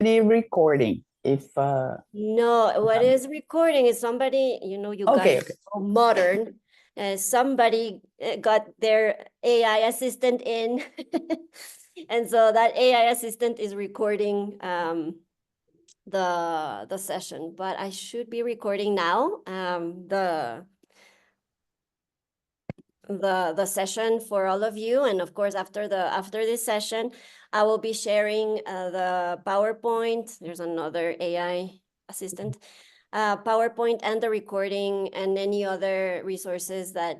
already recording. If No, what is recording is somebody, you Okay, guys are so modern. Somebody got their AI assistant in. And so that AI assistant is recording the session, but I should be recording now the session for all of you. And of course, after this session, I will be sharing the PowerPoint. There's another AI assistant, PowerPoint, and the recording, and any other resources that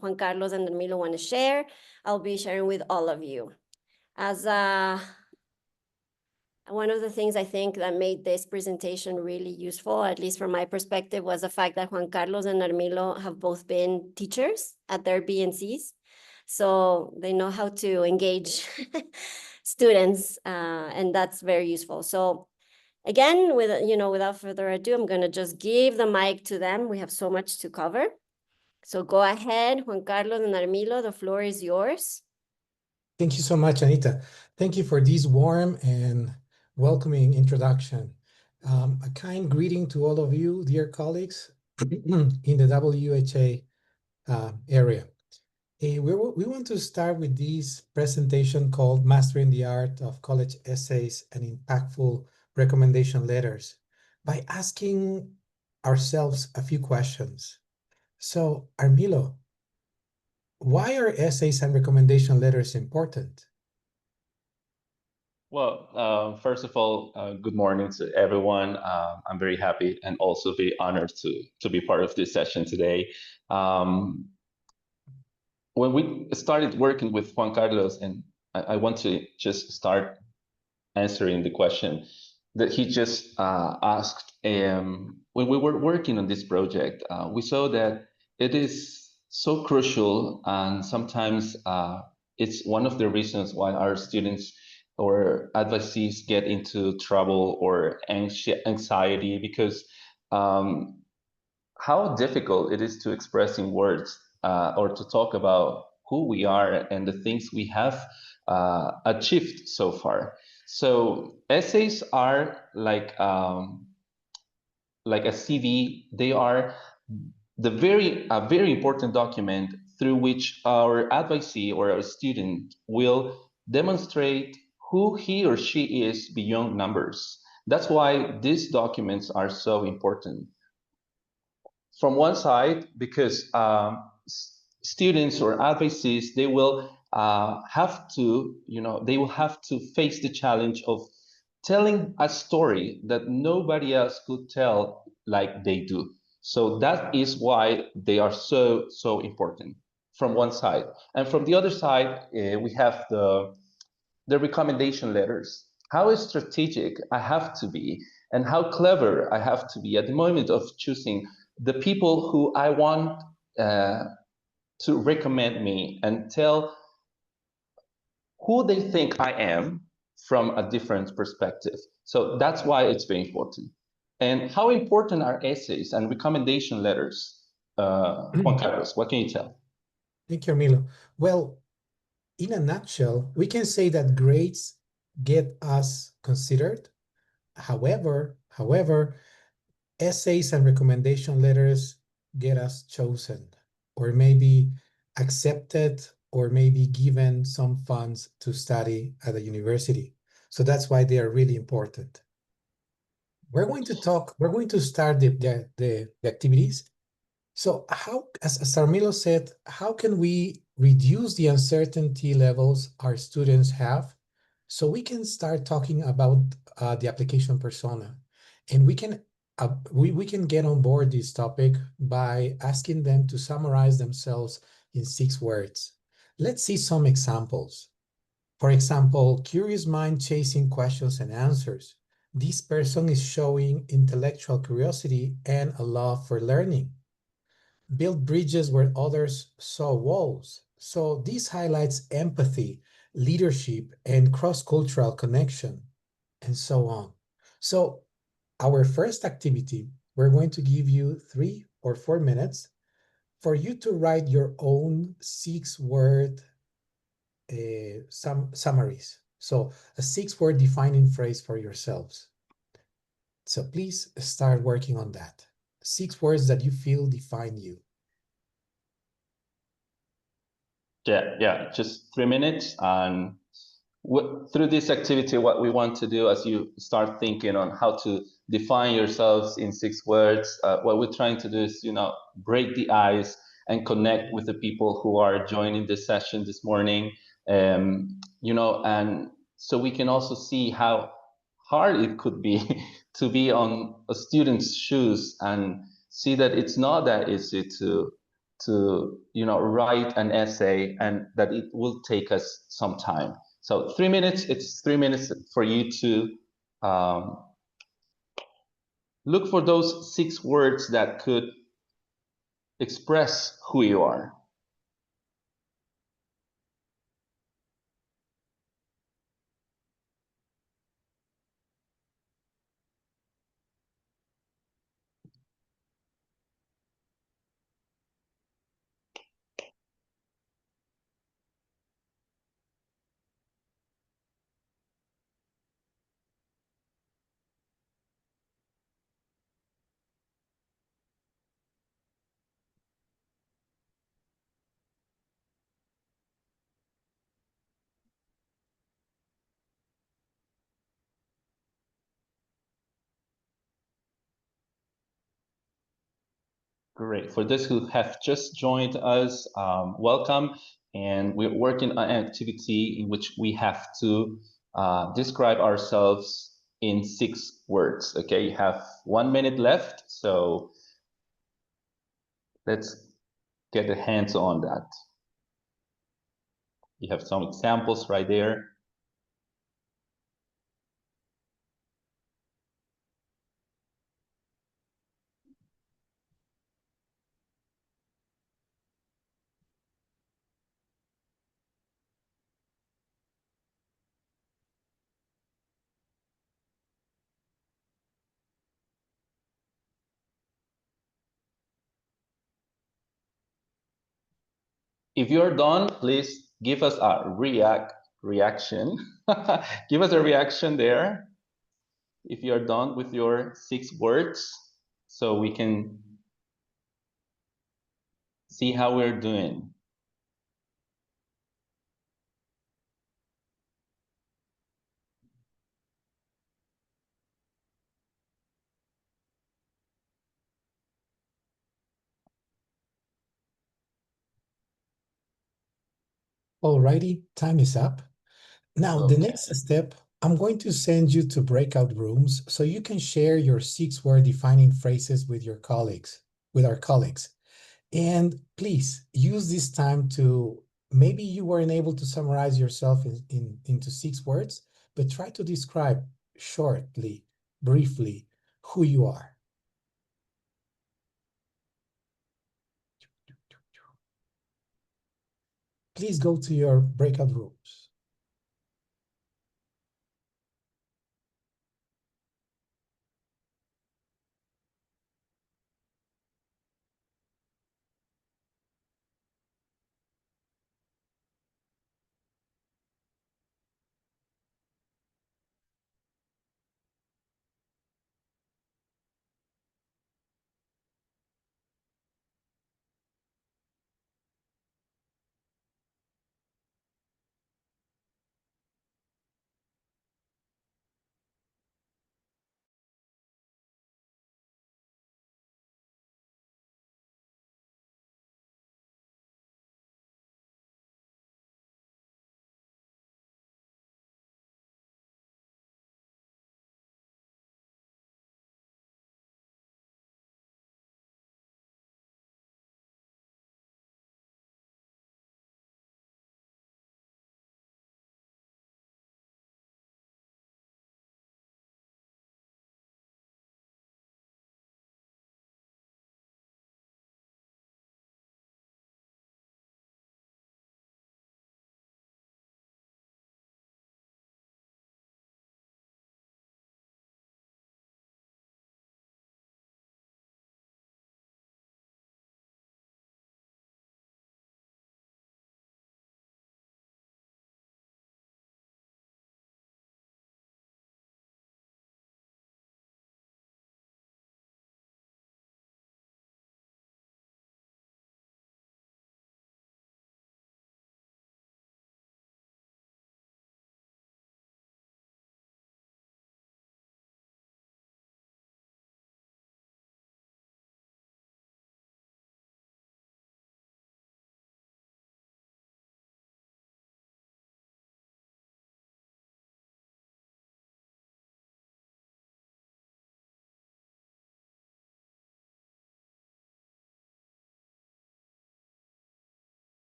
Juan Carlos and Milo want to share. I'll be sharing with all of you. As one of the things I think that made this presentation really useful, at least from my perspective, was the fact that Juan Carlos and Armilo have both been teachers at their BNCs. So they know how to engage students, and that's very useful. So again, without further ado, I'm gonna just give the mic to them. We have so much to cover. So go ahead, Juan Carlos and Armilo, the floor is yours. Thank you so much, Anita. Thank you for this warm and welcoming introduction. A kind greeting to all of you, dear colleagues in the WHA area. We want to start with this presentation called Mastering the Art of College Essays and Impactful Recommendation Letters by asking ourselves a few questions. So, Armilo, why are essays and recommendation letters important? Well, first of all, good morning to everyone. I'm very happy and also very honored to be part of this session today. When we started working with Juan Carlos, and I want to just start answering the question that he just asked. When we were working on this project, we saw that it is so crucial, and sometimes it's one of the reasons why our students or advisees get into trouble or anxiety, because how difficult it is to express in words or to talk about who we are and the things we have achieved so far. So essays are like a CV. They are a very important document through which our advisee or our student will demonstrate who he or she is beyond numbers. That's why these documents are so important. From one side, because students or advisees, they will have to, they will have to face the challenge of telling a story that nobody else could tell like they do. So that is why they are so important from one side. And from the other side, we have the recommendation letters. How strategic I have to be and how clever I have to be at the moment of choosing the people who I want to recommend me and tell who they think I am from a different perspective. So that's why it's very important. And how important are essays and recommendation letters? Juan Carlos, what can you tell? Thank you, Armilo. Well, in a nutshell, we can say that grades get us considered. However, essays and recommendation letters get us chosen, or maybe accepted, or maybe given some funds to study at a university. So that's why they are really important. We're going to start the activities. So how, as Armilo said, how can we reduce the uncertainty levels our students have so we can start talking about the application persona? And we can get on board this topic by asking them to summarize themselves in 6 words. Let's see some examples. For example, curious mind chasing questions and answers. This person is showing intellectual curiosity and a love for learning. Build bridges where others saw walls. So this highlights empathy, leadership, and cross-cultural connection, and so on. So our first activity, we're going to give you 3 or 4 minutes for you to write your own 6-word summaries. So a 6-word defining phrase for yourselves. So please start working on that. 6 words that you feel define you. Yeah, just 3 minutes. And through this activity, what we want to do as you start thinking on how to define yourselves in 6 words, what we're trying to do is, break the ice and connect with the people who are joining this session this morning. And so we can also see how hard it could be to be on a student's shoes and see that it's not that easy to write an essay, and that it will take us some time. So 3 minutes, it's 3 minutes for you to look for those 6 words that could express who you are. Great. For those who have just joined us, welcome. And we're working on an activity in which we have to describe ourselves in 6 words. Okay, you have 1 minute left, so let's get the hands on that. You have some examples right there. If you're done, please give us a reaction. Give us a reaction there if you're done with your 6 words, so we can see how we're doing. Alrighty, time is up. Now, the Okay. next step, I'm going to send you to breakout rooms so you can share your 6-word defining phrases with your colleagues, with our colleagues. And please use this time to, maybe you weren't able to summarize yourself into 6 words, but try to describe shortly, briefly, who you are. Please go to your breakout rooms.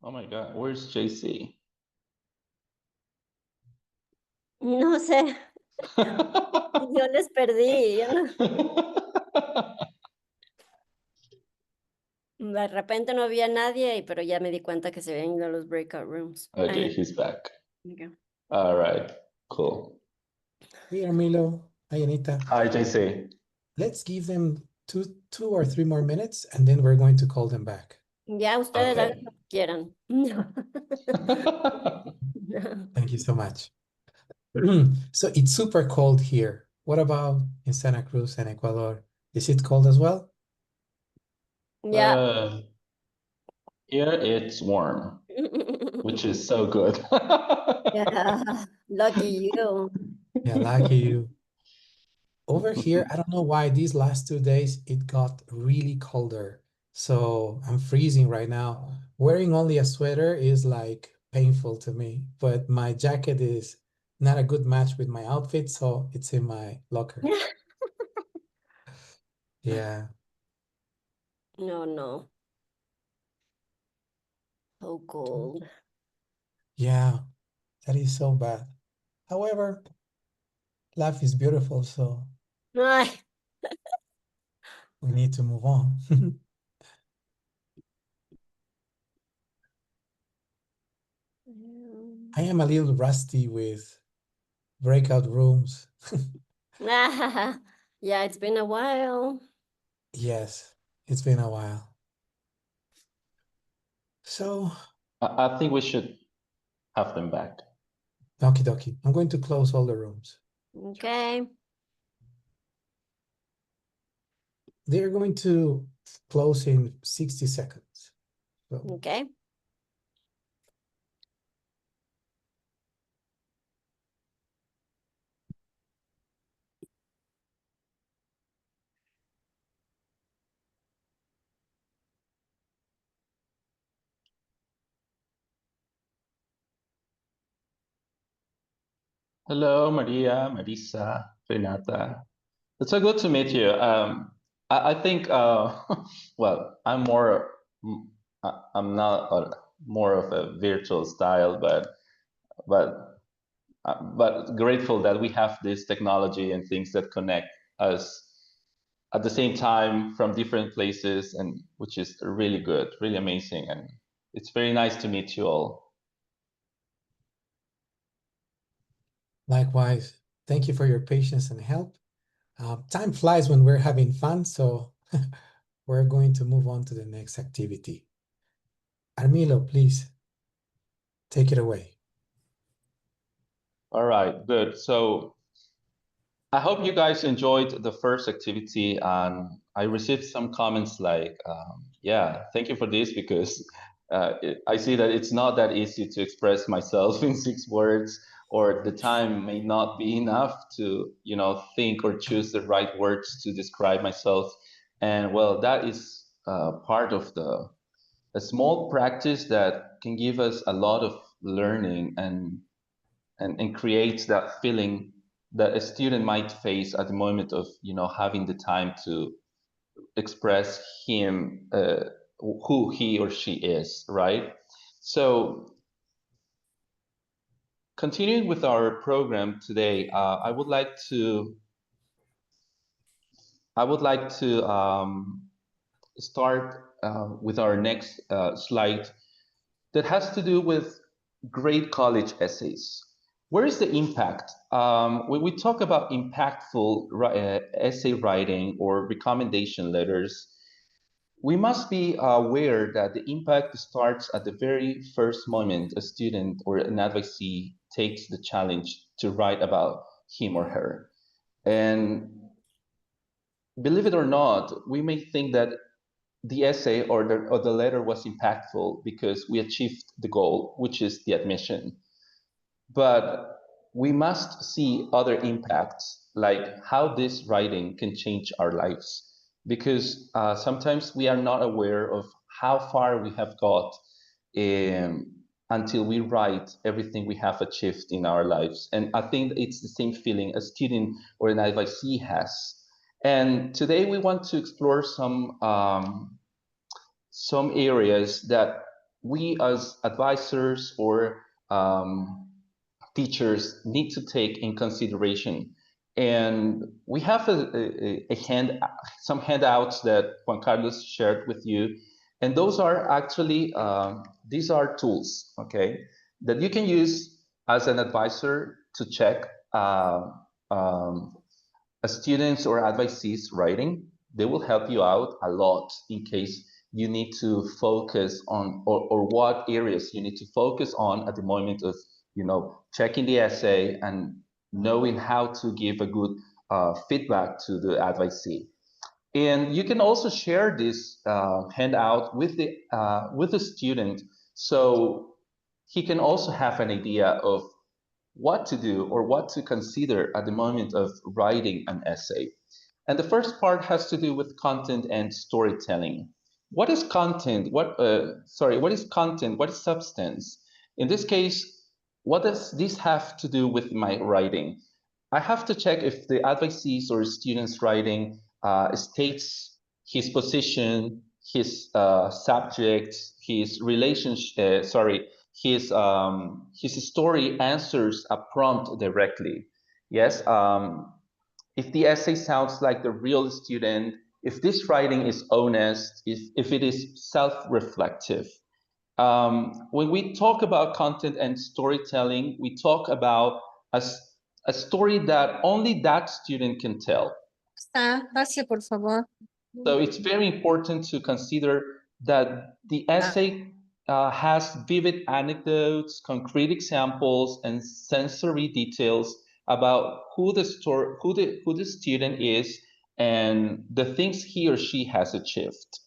Oh my God, where's JC? No sé, yo les perdí. Yo no- De repente no había nadie, pero ya me di cuenta que se habían ido a los breakout rooms. Okay, Ahí. he's back. Okay. All right, cool. Hey, Armilo. Hi, Anita. Hi, JC. Let's give them two or three more minutes, and then we're going to call them back. Ya ustedes Okay. hagan lo que quieran. Thank you so much. So it's super cold here. What about in Santa Cruz and Ecuador? Is it cold as well? Yeah. Here it's warm, which is so good. Yeah, lucky you. Yeah, lucky you. Over here, I don't know why these last 2 days it got really colder. So I'm freezing right now. Wearing only a sweater is like painful to me, but my jacket is not a good match with my outfit, so it's in my locker. Yeah. No, no. So cold. Yeah, that is so bad. However, life is beautiful, so Ay. we need to move on. I am a little rusty with breakout rooms. Yeah, it's been a while. Yes, it's been a while. So, I think we should have them back. okie dokie. I'm going to close all the rooms. Okay. They're going to close in 60 seconds. So, Okay. Hello, Maria, Marisa, Renata. It's so good to meet you. I think, well, I'm not more of a virtual style, but grateful that we have this technology and things that connect us at the same time from different places, and which is really good, really amazing, and it's very nice to meet you all. likewise, thank you for your patience and help. Time flies when we're having fun, so we're going to move on to the next activity. Armilo, please take it away. All right, good. So I hope you guys enjoyed the first activity, and I received some comments like, yeah, thank you for this, because I see that it's not that easy to express myself in 6 words, or the time may not be enough to, think or choose the right words to describe myself. And well, that is part of a small practice that can give us a lot of learning and creates that feeling that a student might face at the moment of having the time to express who he or she is, right? So continuing with our program today, I would like to start with our next slide that has to do with great college essays. Where is the impact? When we talk about impactful essay writing or recommendation letters, we must be aware that the impact starts at the very first moment a student or an advisee takes the challenge to write about him or her. And believe it or not, we may think that the essay or the letter was impactful because we achieved the goal, which is the admission. But we must see other impacts, like how this writing can change our lives, because sometimes we are not aware of how far we have got until we write everything we have achieved in our lives. And I think it's the same feeling a student or an advisee has. And today we want to explore some areas that we as advisors or teachers need to take in consideration. And we have some handouts that Juan Carlos shared with you, and those are actually these are tools, okay, that you can use as an advisor to check a student's or advisee's writing. They will help you out a lot in case you need to focus on or what areas you need to focus on at the moment of checking the essay and knowing how to give a good feedback to the advisee. And you can also share this handout with the student, so he can also have an idea of what to do or what to consider at the moment of writing an essay. And the first part has to do with content and storytelling. What is content? What is content? What is substance? In this case, what does this have to do with my writing? I have to check if the advisees or students' writing states his position, his subject, his relationship, his story answers a prompt directly. Yes, if the essay sounds like the real student, if this writing is honest, if it is self-reflective. When we talk about content and storytelling, we talk about a story that only that student can tell. Pase, por favor. So it's very important to consider that the essay has vivid anecdotes, concrete examples, and sensory details about who the student is and the things he or she has achieved.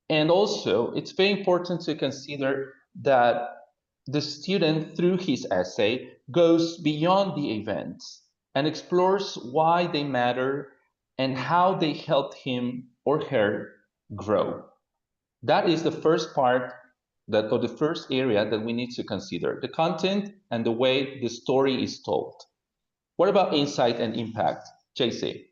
And also, it's very important to consider that the student, through his essay, goes beyond the events and explores why they matter and how they helped him or her grow. That is the first part or the first area that we need to consider, the content and the way the story is told. What about insight and impact? JC.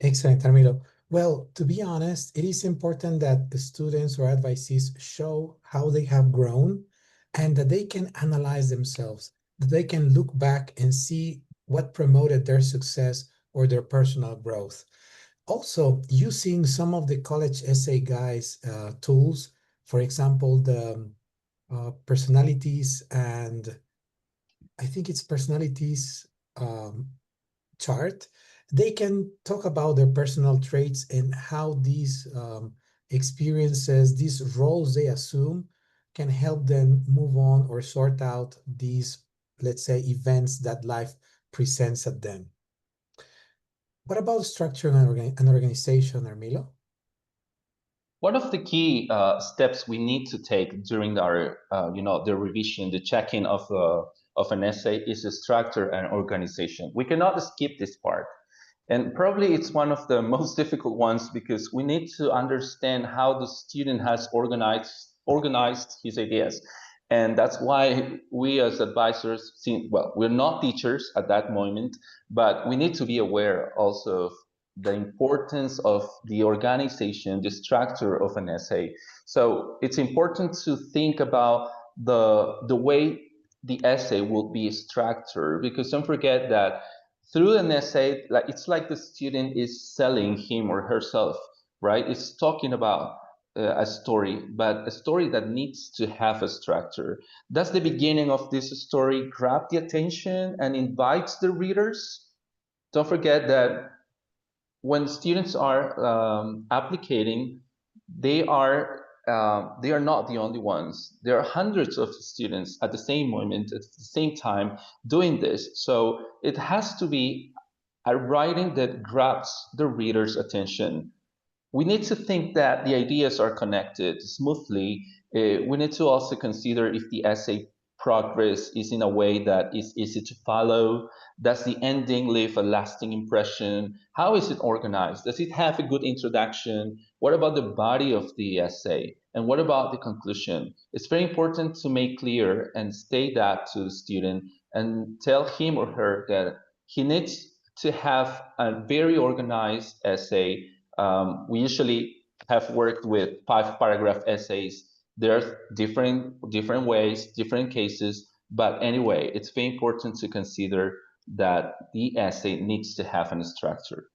Excellent, Armilo. Well, to be honest, it is important that the students or advisees show how they have grown and that they can analyze themselves, that they can look back and see what promoted their success or their personal growth. Also, using some of the college essay guys tools, for example, the personalities and I think it's personalities chart, they can talk about their personal traits and how these experiences, these roles they assume can help them move on or sort out these, let's say, events that life presents at them. What about structure and organization, Armilo? One of the key steps we need to take during our, the revision, the checking of an essay is the structure and organization. We cannot skip this part. And probably it's one of the most difficult ones because we need to understand how the student has organized his ideas. And that's why we as advisors, we're not teachers at that moment, but we need to be aware also of the importance of the organization, the structure of an essay. So it's important to think about the way the essay will be structured, because don't forget that through an essay, it's like the student is selling him or herself, right? It's talking about a story, but a story that needs to have a structure. Does the beginning of this story grab the attention and invites the readers? Don't forget that when students are applicating, they are not the only ones. There are hundreds of students at the same moment, at the same time doing this. So it has to be a writing that grabs the reader's attention. We need to think that the ideas are connected smoothly. We need to also consider if the essay progress is in a way that is easy to follow. Does the ending leave a lasting impression? How is it organized? Does it have a good introduction? What about the body of the essay? And what about the conclusion? It's very important to make clear and state that to the student and tell him or her that he needs to have a very organized essay. We usually have worked with 5-paragraph essays There's different ways, different cases, but anyway, it's very important to consider that the essay needs to have a structure.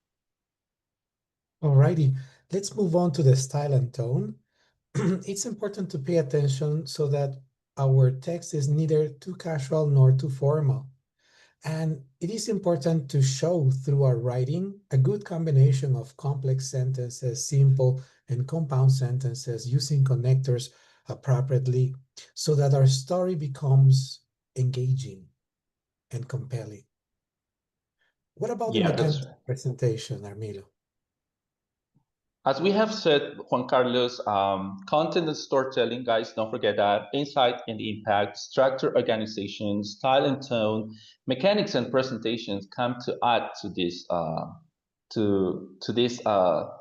Alrighty, let's move on to the style and tone. It's important to pay attention so that our text is neither too casual nor too formal. And it is important to show through our writing a good combination of complex sentences, simple and compound sentences, using connectors appropriately so that our story becomes engaging and compelling. What about the Yeah, mechanics that's of presentation, Armilo? as we have said, Juan Carlos, content and storytelling, guys, don't forget that. Insight and impact, structure, organization, style and tone, mechanics and presentations come to add to this to these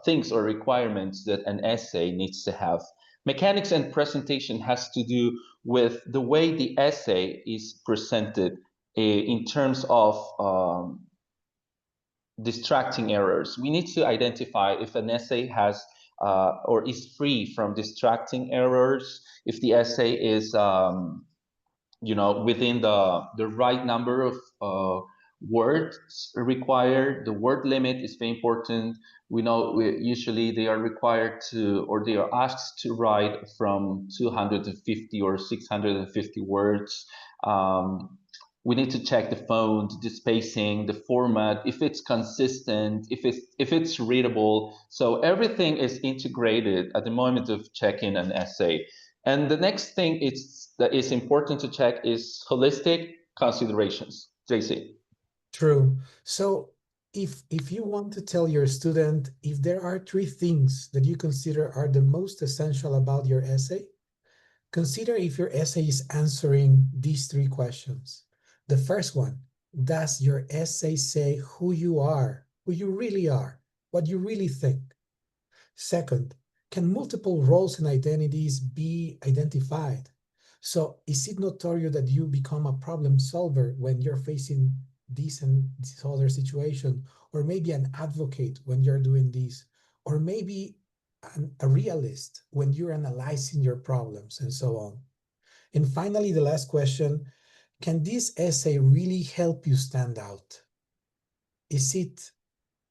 things or requirements that an essay needs to have. Mechanics and presentation has to do with the way the essay is presented in terms of distracting errors. We need to identify if an essay has or is free from distracting errors, if the essay is within the right number of words required. The word limit is very important. We know usually they are required to, or they are asked to write from 250 or 650 words. We need to check the font, the spacing, the format, if it's consistent, if it's readable. So everything is integrated at the moment of checking an essay. And the next thing that is important to check is holistic considerations. JC. True. So if you want to tell your student if there are 3 things that you consider are the most essential about your essay, consider if your essay is answering these 3 questions. The first one, does your essay say who you are, who you really are, what you really think? Second, can multiple roles and identities be identified? So is it notorious that you become a problem solver when you're facing this and this other situation, or maybe an advocate when you're doing this, or maybe a realist when you're analyzing your problems, and so on? And finally, the last question, can this essay really help you stand out? Is it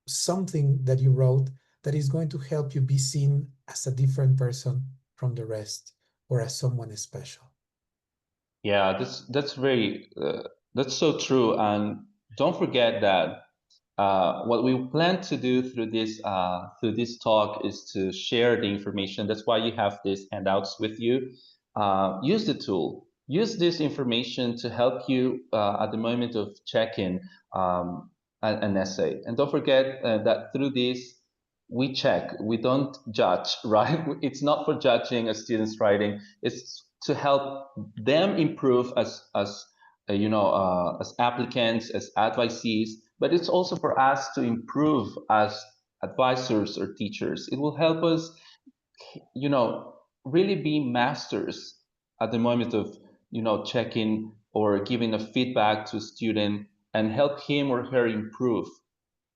something that you wrote that is going to help you be seen as a different person from the rest, or as someone special? Yeah, that's very that's so true. And don't forget that what we plan to do through this talk is to share the information. That's why you have these handouts with you. Use the tool. Use this information to help you at the moment of checking an essay. And don't forget that through this, we check. We don't judge, right? It's not for judging a student's writing. It's to help them improve as applicants, as advisees, but it's also for us to improve as advisors or teachers. It will help us, really be masters at the moment of, checking or giving a feedback to a student and help him or her improve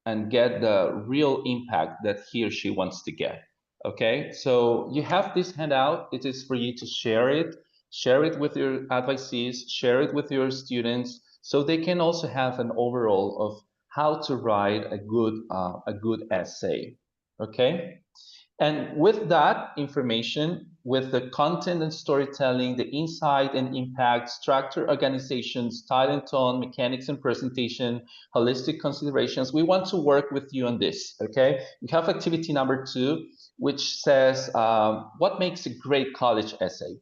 and get the real impact that he or she wants to get. Okay, so you have this handout. It is for you to share it with your advisees, share it with your students, so they can also have an overall of how to write a good essay. Okay, and with that information, with the content and storytelling, the insight and impact, structure, organization, style and tone, mechanics and presentation, holistic considerations, we want to work with you on this, okay? We have activity number 2, which says, what makes a great college essay?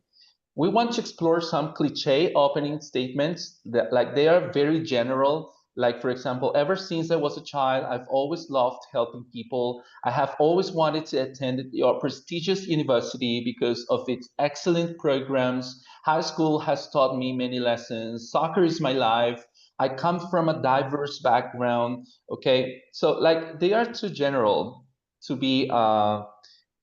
We want to explore some cliche opening statements that, like, they are very general. Like, for example, ever since I was a child, I've always loved helping people. I have always wanted to attend your prestigious university because of its excellent programs. High school has taught me many lessons. Soccer is my life. I come from a diverse background. Okay, so like they are too general to be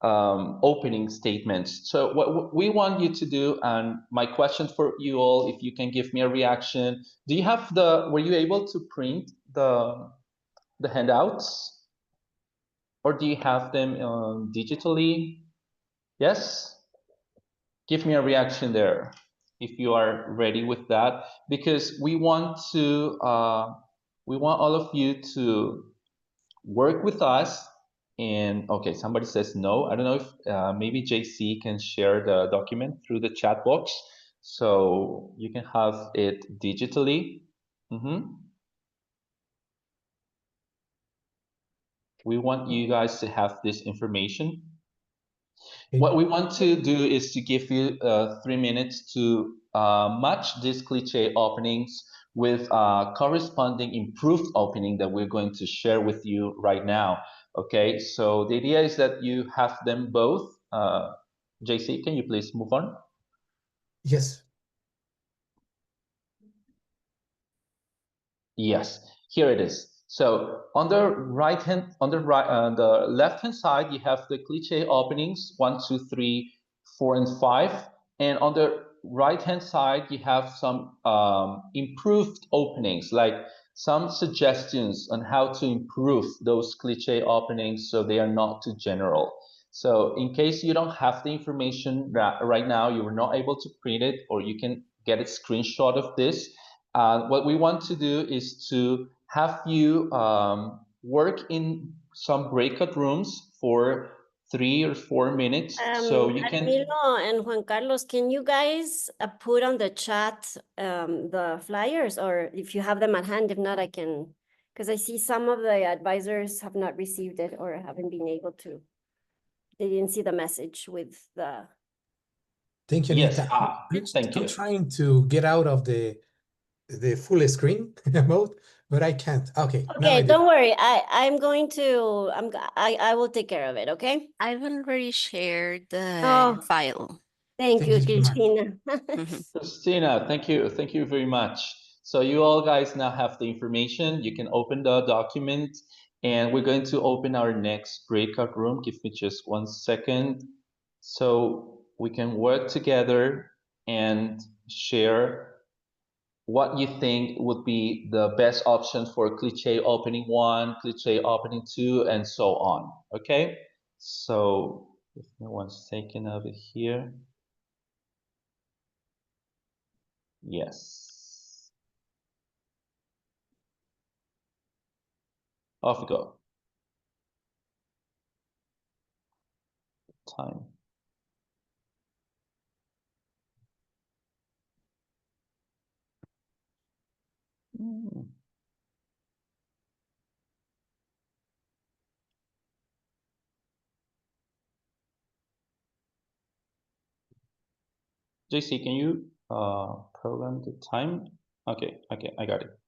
opening statements. So what we want you to do, and my question for you all, if you can give me a reaction, were you able to print the handouts, or do you have them digitally? Yes? give me a reaction there if you are ready with that, because we want all of you to work with us. And okay, somebody says no. I don't know if maybe JC can share the document through the chat box so you can have it digitally. We want you guys to have this information. Okay. What we want to do is to give you 3 minutes to match these cliche openings with corresponding improved opening that we're going to share with you right now. Okay, so the idea is that you have them both. JC, can you please move on? Yes. Yes, here it is. So on the the left hand side, you have the cliche openings 1, 2, 3, 4, and 5, and on the right hand side, you have some improved openings, like some suggestions on how to improve those cliche openings so they are not too general. So in case you don't have the information right now, you were not able to print it, or you can get a screenshot of this. What we want to do is to have you work in some breakout rooms for 3 or 4 minutes, so you can. Armilo and Juan Carlos, can you guys put on the chat the flyers, or if you have them at hand? If not, I can, because I see some of the advisors have not received it or haven't been able to. They didn't see the message with the. Thank you, Yes, Anita. thank you. I'm trying to get out of the full screen mode, but I can't. Okay. Now I Okay, do. don't worry. I'm going to. I will take care of it. Okay. I've already shared the Oh. file. Thank you, Thank you so much. Cristina. Christina, thank you very much. So you all guys now have the information. You can open the document, and we're going to open our next breakout room. Give me just 1 second so we can work together and share what you think would be the best option for cliche opening 1, cliche opening 2, and so on. Okay, so give me 1 second over here. Yes. Off we go. Time. JC, can you program the time? Okay, I got it.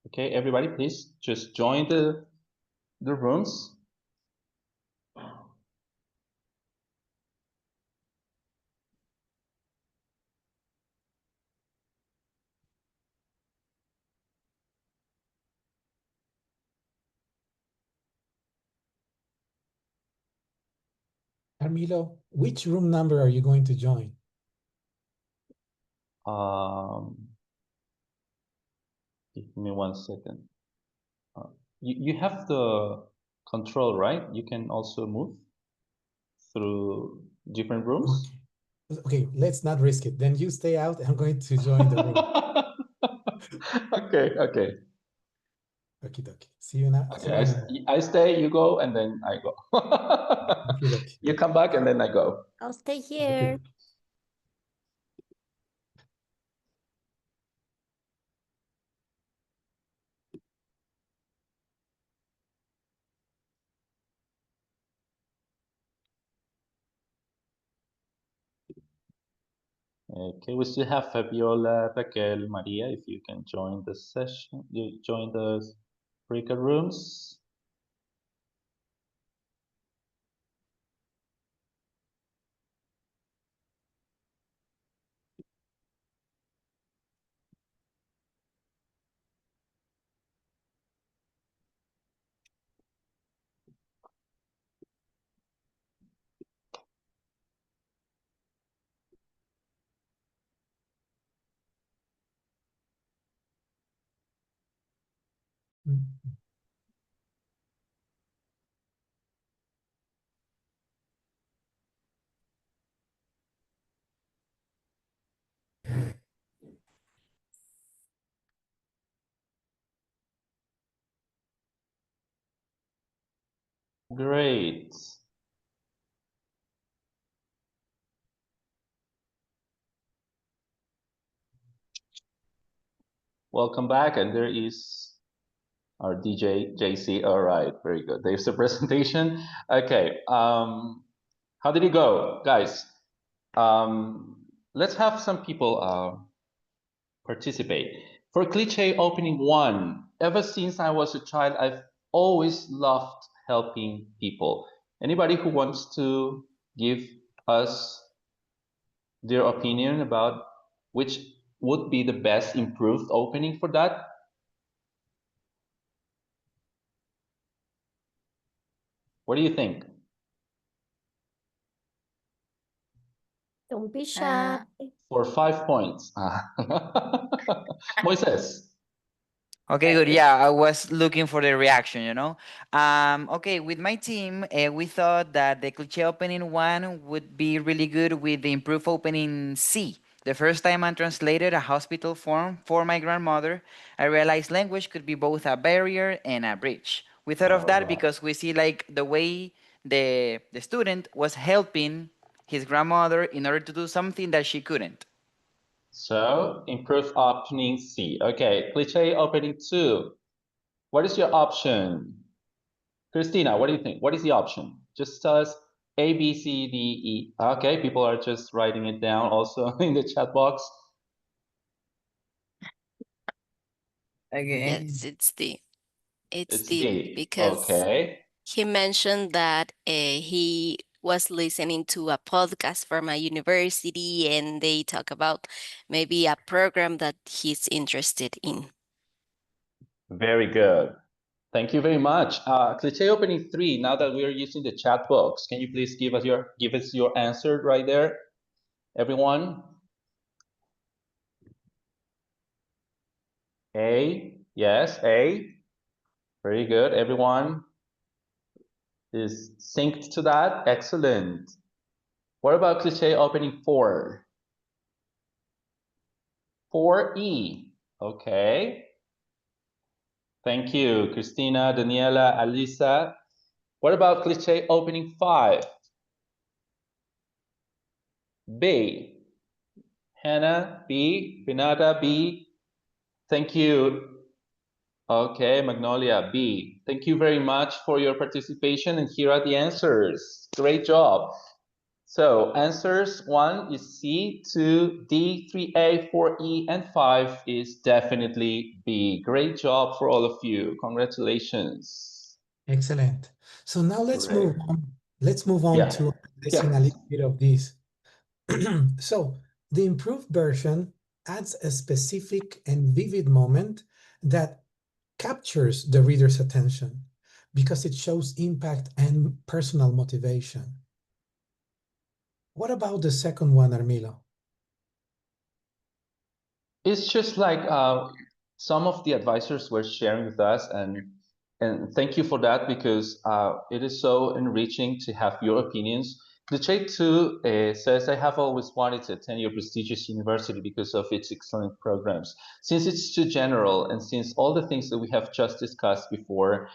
Okay, everybody, please just join the rooms. Armilo, which room number are you going to join? Give me 1 second. You have the control, right? You can also move through different rooms. Okay, let's not risk it. Then you stay out. I'm going to join the room. Okay. Okay, dokie. See you now. See Okay, you now. I stay, you go, and then I go. Okie-dokie. You come back, and then I go. I'll stay here. Okay, we still have Fabiola, Raquel, Maria. If you can join the session, you join the breakout rooms. Mm. Great. Welcome back, and there is our DJ JC. All right, very good. There's the presentation. Okay, how did it go, guys? Let's have some people participate. For cliche opening one, ever since I was a child, I've always loved helping people. Anybody who wants to give us their opinion about which would be the best improved opening for that? What do you think? Don't be shy. For 5 points. Moises. Okay, good. Yeah, I was looking for the reaction, you know. Okay, with my team, we thought that the cliche opening one would be really good with the improved opening C. The first time I translated a hospital form for my grandmother, I realized language could be both a barrier and a bridge. We thought of that because we see like the way the student was helping his grandmother in order to do something that she couldn't. So improve opening C. Okay, cliche opening 2. What is your option? Christina, what do you think? What is the option? Just tell us A, B, C, D, E. Okay, people are just writing it down also in the chat box. Yes, Okay. it's It's the D. because Okay. he mentioned that he was listening to a podcast from a university and they talk about maybe a program that he's interested in. Very good. Thank you very much. Cliche opening 3, now that we are using the chat box, can you please give us your answer right there, everyone? A, yes, A. Very good. Everyone is synced to that. Excellent. What about cliche opening 4? 4E. Okay. Thank you, Christina, Daniela, Alisa. What about cliche opening 5? B. Hannah, B. Renata, B. Thank you. Okay, Magnolia, B. Thank you very much for your participation, and here are the answers. Great job. So answers 1 is C, 2, D, 3A, 4E, and 5 is definitely B. Great job for all of you. Congratulations. Excellent. So now let's Great. move on. Let's move on Yeah. to addressing a little bit of this. So the improved version adds a specific and vivid moment that captures the reader's attention because it shows impact and personal motivation. What about the second one, Armilo? It's just like some of the advisors were sharing with us, and thank you for that, because it is so enriching to have your opinions. Cliche 2 says, I have always wanted to attend your prestigious university because of its excellent programs. Since it's too general, and since all the things that we have just discussed before,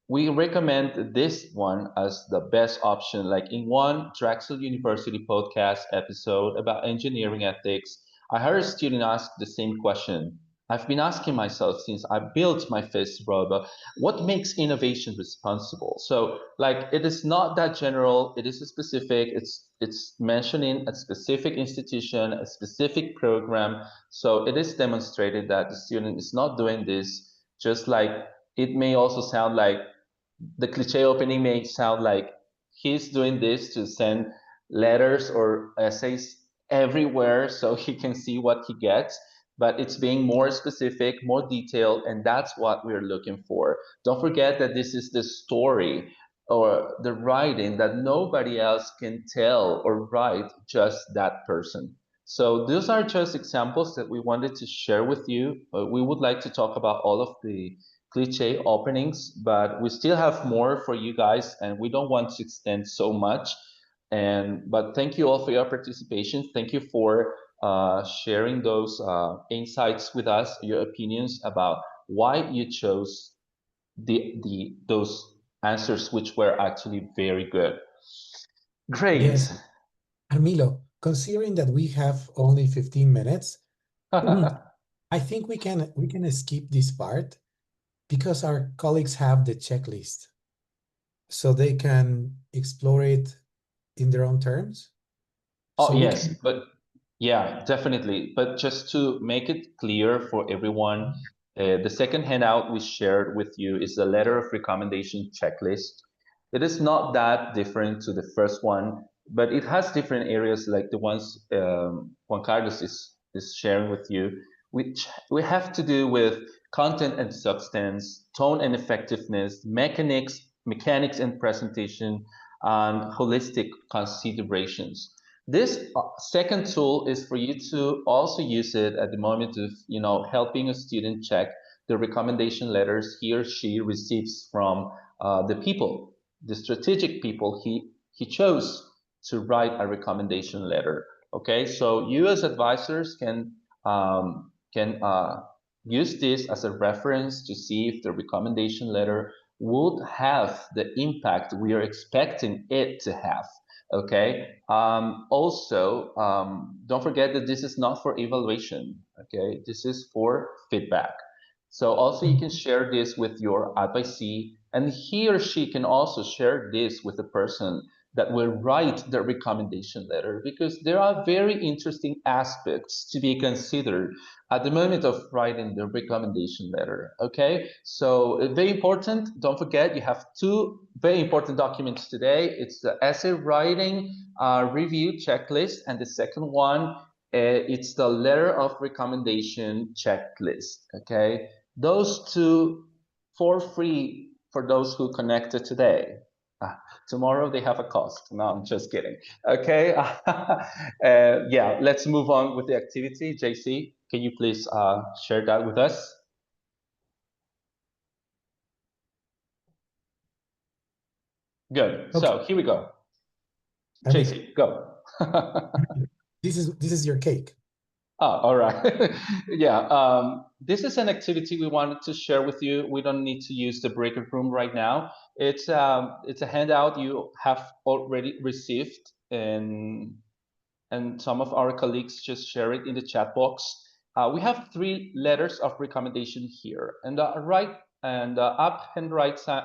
we recommend this one as the best option. Like in one Drexel University podcast episode about engineering ethics, I heard a student ask the same question. I've been asking myself since I built my first robot, what makes innovation responsible? So like it is not that general, it is a specific, it's mentioning a specific institution, a specific program. So it is demonstrated that the student is not doing this just like it may also sound like the cliche opening may sound like he's doing this to send letters or essays everywhere so he can see what he gets, but it's being more specific, more detailed, and that's what we're looking for. Don't forget that this is the story or the writing that nobody else can tell or write, just that person. So those are just examples that we wanted to share with you. We would like to talk about all of the cliche openings, but we still have more for you guys, and we don't want to extend so much. But thank you all for your participation. Thank you for sharing those insights with us, your opinions about why you chose those answers, which were actually very good. Great. Yes. Armilo, considering that we have only 15 minutes, I think we can skip this part because our colleagues have the checklist, so they can explore it in their own terms. Oh, So we yes, can- but yeah, definitely. But just to make it clear for everyone, the second handout we shared with you is the letter of recommendation checklist. It is not that different to the first one, but it has different areas like the ones Juan Carlos is sharing with you, which we have to do with content and substance, tone and effectiveness, mechanics and presentation, and holistic considerations. This second tool is for you to also use it at the moment of, helping a student check the recommendation letters he or she receives from the people, the strategic people he chose to write a recommendation letter. Okay, so you as advisors can use this as a reference to see if the recommendation letter would have the impact we are expecting it to have. Okay. Also, don't forget that this is not for evaluation. Okay, this is for feedback. So also you can share this with your advisee, and he or she can also share this with the person that will write the recommendation letter, because there are very interesting aspects to be considered at the moment of writing the recommendation letter. Okay, so very important. Don't forget, you have two very important documents today. It's the essay writing review checklist, and the second one, it's the letter of recommendation checklist. Okay, those two for free for those who connected today. Tomorrow they have a cost. No, I'm just kidding. Okay. Yeah, let's move on with the activity. JC, can you please share that with us? Good. Okay. So here we go. Armilo, JC, go. this is your cake. Oh, all right. Yeah, this is an activity we wanted to share with you. We don't need to use the breakout room right now. It's a handout you have already received, and some of our colleagues just share it in the chat box. We have 3 letters of recommendation here, and up and right side,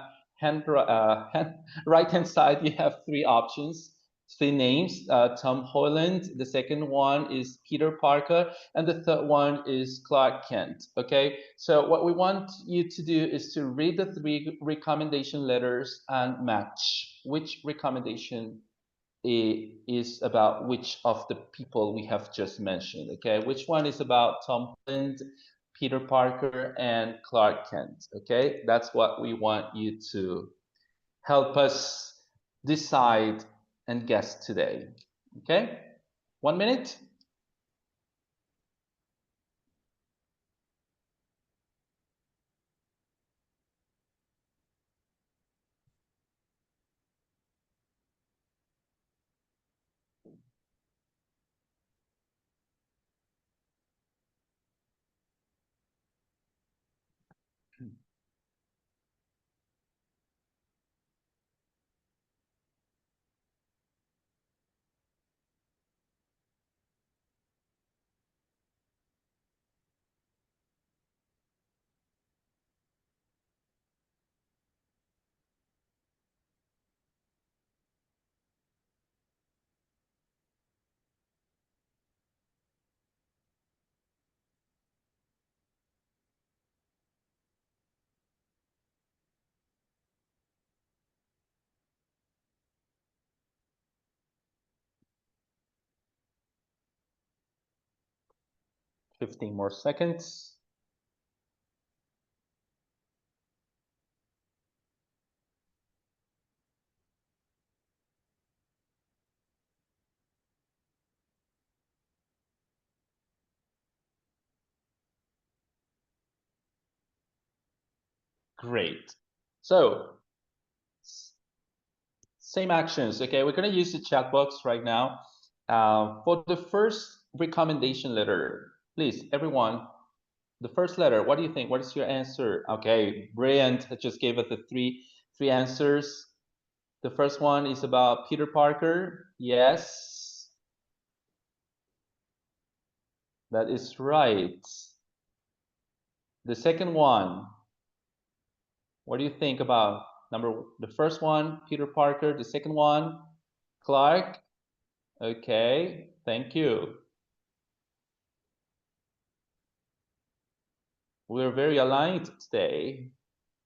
right hand side, you have 3 options, 3 names. Tom Holland. The second one is Peter Parker, and the third one is Clark Kent. Okay, so what we want you to do is to read the 3 recommendation letters and match which recommendation is about which of the people we have just mentioned. Okay, which one is about Tom Holland, Peter Parker, and Clark Kent? Okay, that's what we want you to help us decide and guess today. Okay, 1 minute. Fifteen more seconds. Great. So, same actions, okay? We're gonna use the chat box right now. For the first recommendation letter, please, everyone, the first letter, what do you think? What is your answer? Okay, brilliant. Just gave us the three answers. The first one is about Peter Parker. Yes. That is right. The second one, what do you think about the first one, Peter Parker, the second one, Clark? Okay, thank you. We're very aligned today.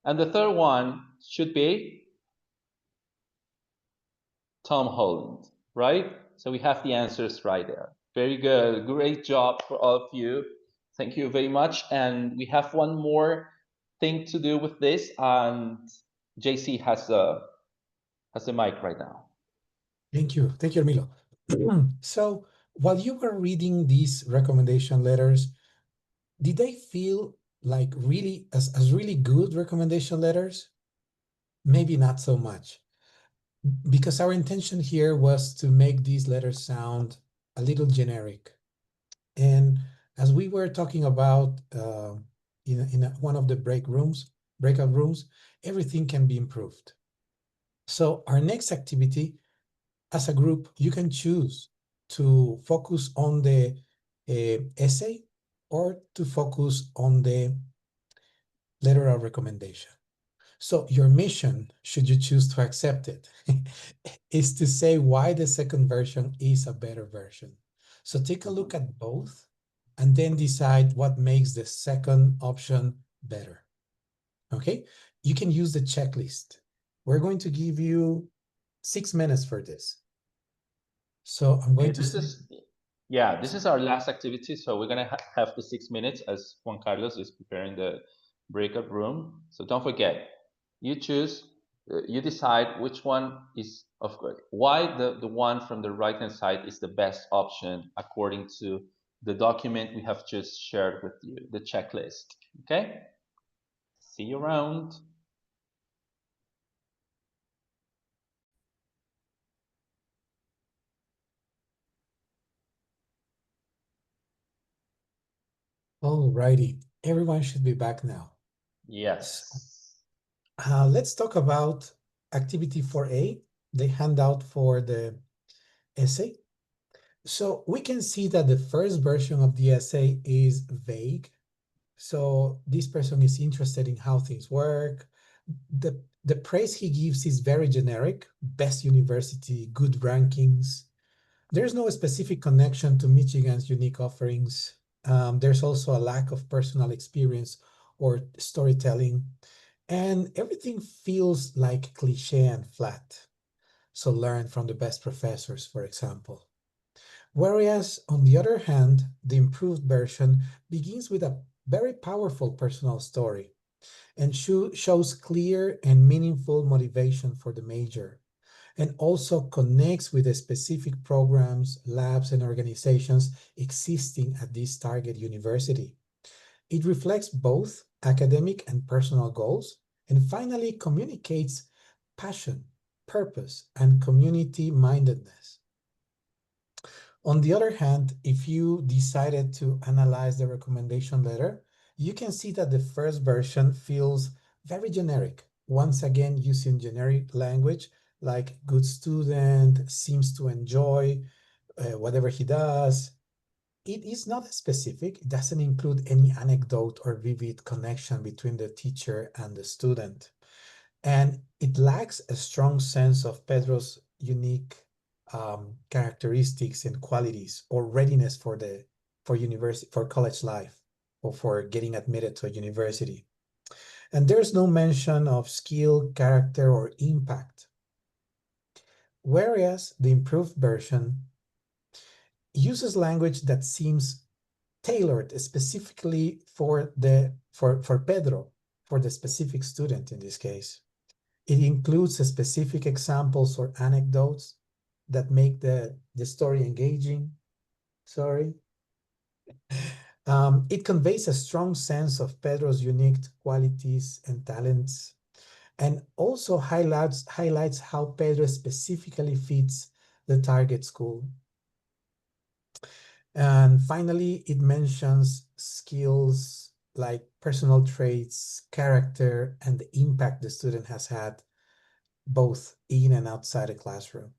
And the third one should be Tom Holland, right? So we have the answers right there. Very good. Great job for all of you. Thank you very much. And we have one more thing to do with this. And JC has the mic right now. Thank you. Thank you, Armilo. So while you were reading these recommendation letters, did they feel like really as really good recommendation letters? Maybe not so much, because our intention here was to make these letters sound a little generic. And as we were talking about in one of the breakout rooms, everything can be improved. So our next activity, as a group, you can choose to focus on the essay or to focus on the letter of recommendation. So your mission, should you choose to accept it, is to say why the second version is a better version. So take a look at both and then decide what makes the second option better. Okay, you can use the checklist. We're going to give you 6 minutes for this. So I'm going to this is our last activity. So we're gonna have the 6 minutes as Juan Carlos is preparing the breakout room. So don't forget, you choose, you decide which one is why the one from the right hand side is the best option according to the document we have just shared with you, the checklist. Okay. See you around. Alrighty, everyone should be back now. Yes. Let's talk about activity 4A, the handout for the essay. So we can see that the first version of the essay is vague. So this person is interested in how things work. The praise he gives is very generic: best university, good rankings. There's no specific connection to Michigan's unique offerings. There's also a lack of personal experience or storytelling, and everything feels like cliche and flat. So learn from the best professors, for example. Whereas, on the other hand, the improved version begins with a very powerful personal story and shows clear and meaningful motivation for the major, and also connects with the specific programs, labs, and organizations existing at this target university. It reflects both academic and personal goals, and finally communicates passion, purpose, and community mindedness. On the other hand, if you decided to analyze the recommendation letter, you can see that the first version feels very generic, once again using generic language like good student, seems to enjoy whatever he does. It is not specific. It doesn't include any anecdote or vivid connection between the teacher and the student. And it lacks a strong sense of Pedro's unique characteristics and qualities or readiness for college life or for getting admitted to a university. And there's no mention of skill, character, or impact. Whereas the improved version uses language that seems tailored specifically for Pedro, for the specific student in this case. It includes specific examples or anecdotes that make the story engaging. Sorry. It conveys a strong sense of Pedro's unique qualities and talents, and also highlights how Pedro specifically fits the target school. And finally, it mentions skills like personal traits, character, and the impact the student has had both in and outside the classroom.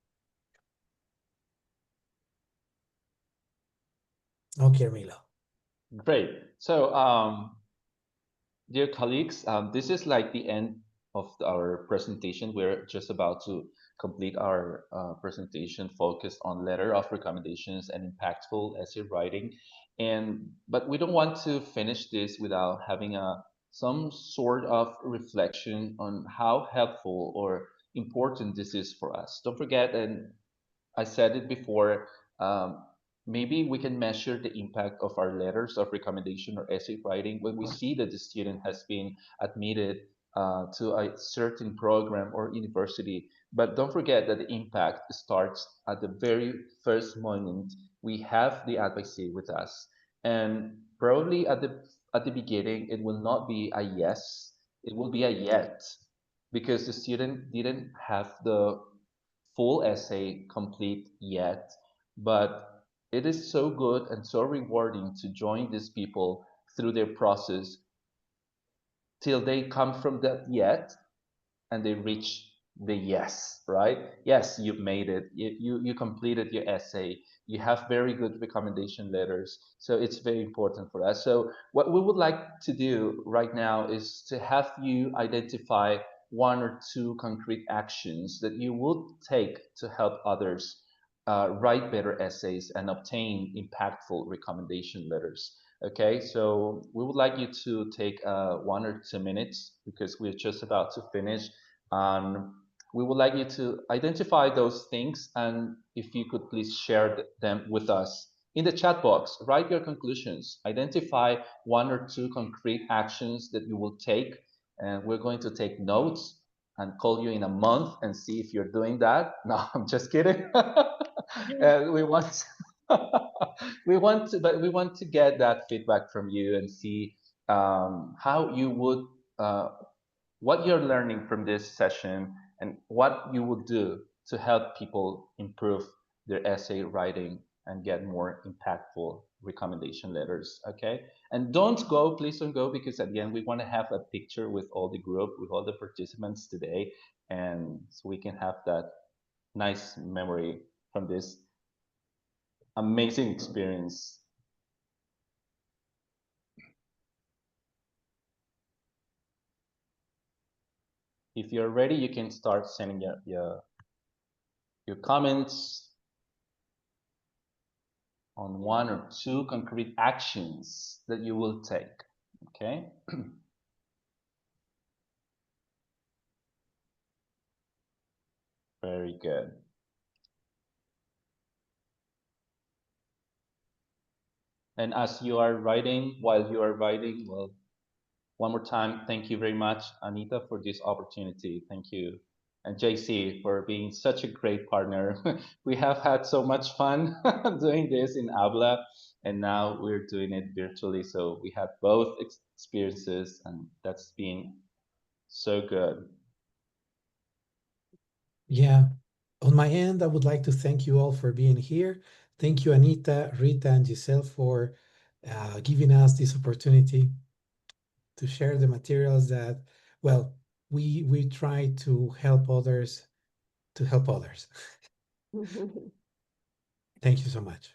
Okay, Milo. Great. So, dear colleagues, this is like the end of our presentation. We're just about to complete our presentation focused on letter of recommendations and impactful essay writing. But we don't want to finish this without having some sort of reflection on how helpful or important this is for us. Don't forget, and I said it before, maybe we can measure the impact of our letters of recommendation or essay writing when we see that the student has been admitted to a certain program or university. But don't forget that the impact starts at the very first moment we have the advocacy with us. And probably at the beginning, it will not be a yes, it will be a yet, because the student didn't have the full essay complete yet, but it is so good and so rewarding to join these people through their process till they come from that yet and they reach the yes, right? Yes, you've made it. You completed your essay. You have very good recommendation letters. So it's very important for us. So what we would like to do right now is to have you identify one or two concrete actions that you would take to help others write better essays and obtain impactful recommendation letters. Okay, so we would like you to take 1 or 2 minutes because we're just about to finish. We would like you to identify those things, and if you could please share them with us in the chat box. Write your conclusions. Identify 1 or 2 concrete actions that you will take, and we're going to take notes and call you in a month and see if you're doing that. No, I'm just kidding. We want we want to get that feedback from you and see how you would what you're learning from this session and what you would do to help people improve their essay writing and get more impactful recommendation letters. Okay, and don't go, please don't go, because at the end we want to have a picture with all the group, with all the participants today, and so we can have that nice memory from this amazing experience. If you're ready, you can start sending your comments on 1 or 2 concrete actions that you will take. Okay. Very good. And as you are writing, while you are writing, well, one more time, thank you very much, Anita, for this opportunity. Thank you. And JC for being such a great partner. We have had so much fun doing this in Habla, and now we're doing it virtually. So we had both experiences, and that's been so good. Yeah. On my end, I would like to thank you all for being here. Thank you, Anita, Rita, and Giselle for giving us this opportunity to share the materials that, well, we try to help others to help others. Thank you so much.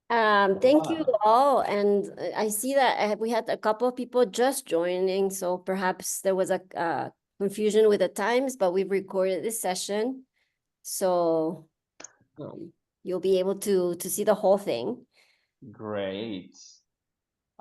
Thank you all. And I see that we had a couple of people just joining, so perhaps there was a confusion with the times, but we've recorded this session. So you'll be able to see the whole thing. Great.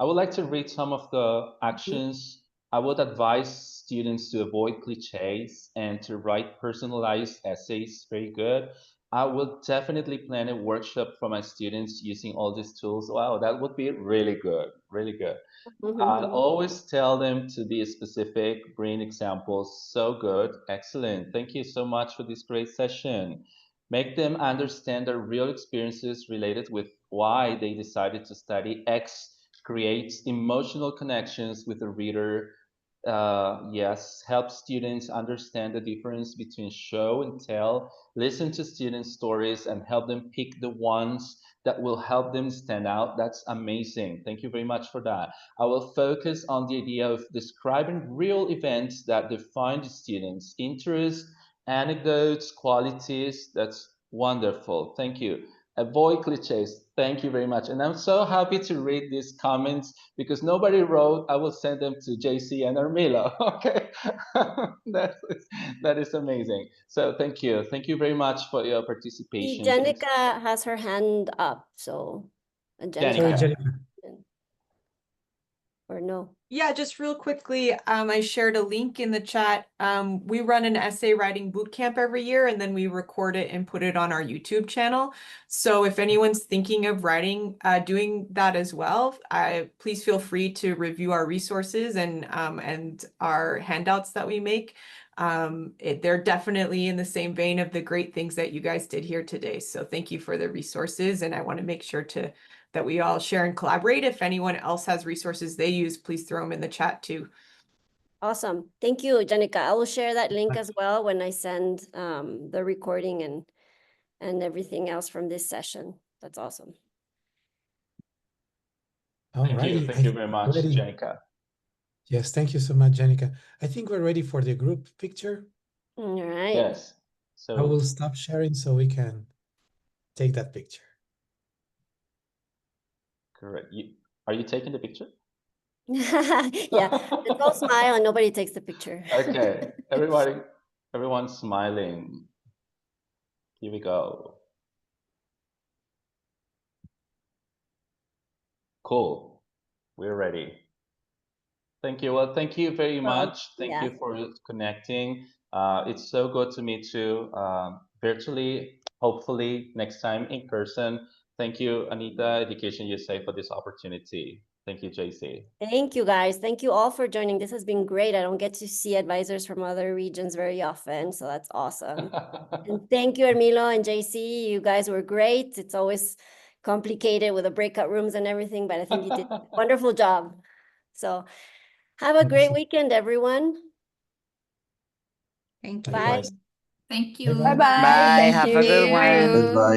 I would like to read some of the actions. I would advise students to avoid cliches and to write personalized essays. Very good. I will definitely plan a workshop for my students using all these tools. Wow, that would be really good. Really good. I always tell them to be specific, bring examples. So good. Excellent. Thank you so much for this great session. Make them understand their real experiences related with why they decided to study X creates emotional connections with the reader. Yes, help students understand the difference between show and tell, listen to students' stories, and help them pick the ones that will help them stand out. That's amazing. Thank you very much for that. I will focus on the idea of describing real events that define the students' interests, anecdotes, qualities. That's wonderful. Thank you. Avoid cliches. Thank you very much. And I'm so happy to read these comments because nobody wrote. I will send them to JC and Armilo. Okay. that is amazing. So thank you. Thank you very much for your participation. Thanks. Jenica has her hand up, so. Jenica. Sorry, Okay. Jennifer. Or no? Yeah, just real quickly, I shared a link in the chat. We run an essay writing boot camp every year, and then we record it and put it on our YouTube channel. So if anyone's thinking of doing that as well, please feel free to review our resources and our handouts that we make. They're definitely in the same vein of the great things that you guys did here today. So thank you for the resources, and I want to make sure that we all share and collaborate. If anyone else has resources they use, please throw them in the chat too. Awesome. Thank you, Jenica. I will share that link as well when I send the recording and everything else from this session. That's awesome. Thank you. Alrighty. Thank you very much, Ready. Jenica. Yes, thank you so much, Jenica. I think we're ready for the group picture. All right. Yes. I will So stop sharing so we can take that picture. correct. Are you taking the picture? Yeah, it's all smile and nobody takes the picture. Okay. Everyone's smiling. Here we go. Cool. We're ready. Thank you. Well, thank you very much. Thank yeah. you for connecting. It's so good to meet you virtually, hopefully next time in person. Thank you, Anita, Education USA, for this opportunity. Thank you, JC. Thank you, guys. Thank you all for joining. This has been great. I don't get to see advisors from other regions very often, so that's awesome. And thank you, Armilo and JC. You guys were great. It's always complicated with the breakout rooms and everything, but I think you did a wonderful job. So have a great weekend, everyone. Thank you. Bye. Thank Bye-bye. you. Bye-bye. Bye. Thank Have a good you. one. Thank you. Bye-bye.